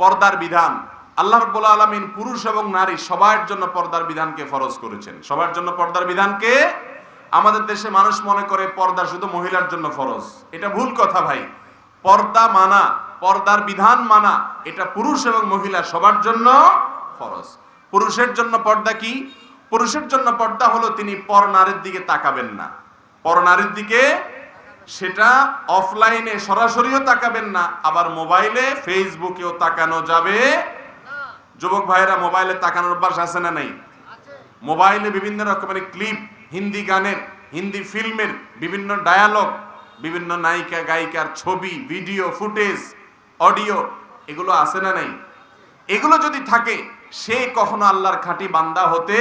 পর্দার বিধান। আল্লাহ রাব্বুল আলামিন পুরুষ এবং নারী সবার জন্য পর্দার বিধানকে ফরজ করেছেন। সবার জন্য পর্দার বিধানকে, আমাদের দেশে মানুষ মনে করে পর্দা শুধু মহিলার জন্য ফরজ। এটা ভুল কথা ভাই। পর্দা মানা, পর্দার বিধান মানা, এটা পুরুষ এবং মহিলা সবার জন্য ফরজ। পুরুষের জন্য পর্দা কি? পুরুষের জন্য পর্দা হলো তিনি পর নারীর দিকে তাকাবেন না। পর নারীর দিকে, সেটা অফলাইনে সরাসরিও তাকাবেন না, আবার মোবাইলে ফেসবুকেও তাকানো যাবে। যুবক ভাইয়েরা, মোবাইলে তাকানোর অভ্যাস আছে না নাই? মোবাইলে বিভিন্ন রকমের ক্লিপ, হিন্দি গানের, হিন্দি ফিল্মের বিভিন্ন ডায়ালগ, বিভিন্ন নায়িকা গায়িকার ছবি, ভিডিও ফুটেজ, অডিও, এগুলো আছে না নাই? এগুলো যদি থাকে, সে কখনো আল্লাহর খাঁটি বান্দা হতে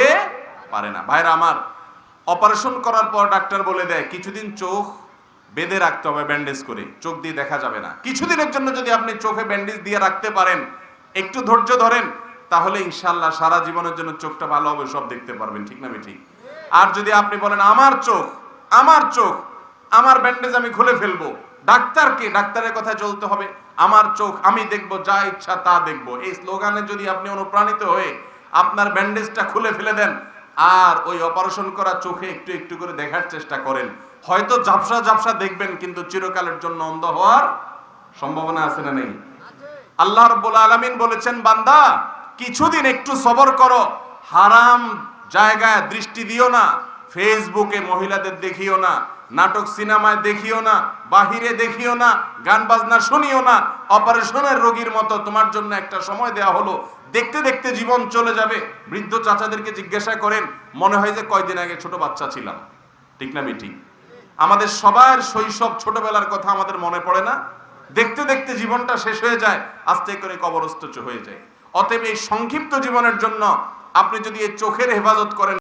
পারে না। ভাইরা আমার, অপারেশন করার পর ডাক্তার বলে দেয় কিছুদিন চোখ বেঁধে রাখতে হবে ব্যান্ডেজ করে, চোখ দিয়ে দেখা যাবে না। কিছুদিনের জন্য যদি আপনি চোখে ব্যান্ডেজ দিয়ে রাখতে পারেন, একটু ধৈর্য ধরেন, তাহলে ইনশাআল্লাহ সারা জীবনের জন্য চোখটা ভালো হবে, সব দেখতে পারবেন। ঠিক না ঠিক? আর যদি আপনি বলেন আমার চোখ, আমার ব্যান্ডেজ আমি খুলে ফেলবো, ডাক্তারকে, ডাক্তারের কথা চলতে হবে, আমার চোখ আমি দেখবো, যা ইচ্ছা তা দেখবো, এই স্লোগানে যদি আপনি অনুপ্রাণিত হয়ে আপনার ব্যান্ডেজটা খুলে ফেলে দেন আর ওই অপারেশন করা চোখে একটু একটু করে দেখার চেষ্টা করেন, হয়তো ঝাপসা ঝাপসা দেখবেন, কিন্তু চিরকালের জন্য অন্ধ হওয়ার সম্ভাবনা আছে না নেই? আল্লাহ রাব্বুল আলামিন বলেছেন, বান্দা কিছুদিন একটু সবর করো, হারাম জায়গায় দৃষ্টি দিও না, ফেসবুকে মহিলাদের দেখিও না, নাটক সিনেমায় দেখিও না, বাহিরে দেখিও না, গান বাজনা শুনিও না। অপারেশনের রোগীর মতো তোমার জন্য একটা সময় দেয়া হলো, দেখতে দেখতে জীবন চলে যাবে। বৃদ্ধ চাচাদেরকে জিজ্ঞাসা করেন, মনে হয় যে কয়দিন আগে ছোট বাচ্চা ছিলাম। ঠিক না ঠিক? আমাদের সবার শৈশব, ছোটবেলার কথা আমাদের মনে পড়ে না? দেখতে দেখতে জীবনটা শেষ হয়ে যায়, আস্তে করে কবরস্থ হয়ে যায়। অতএব এই সংক্ষিপ্ত জীবনের জন্য আপনি যদি এই চোখের হেফাজত করেন,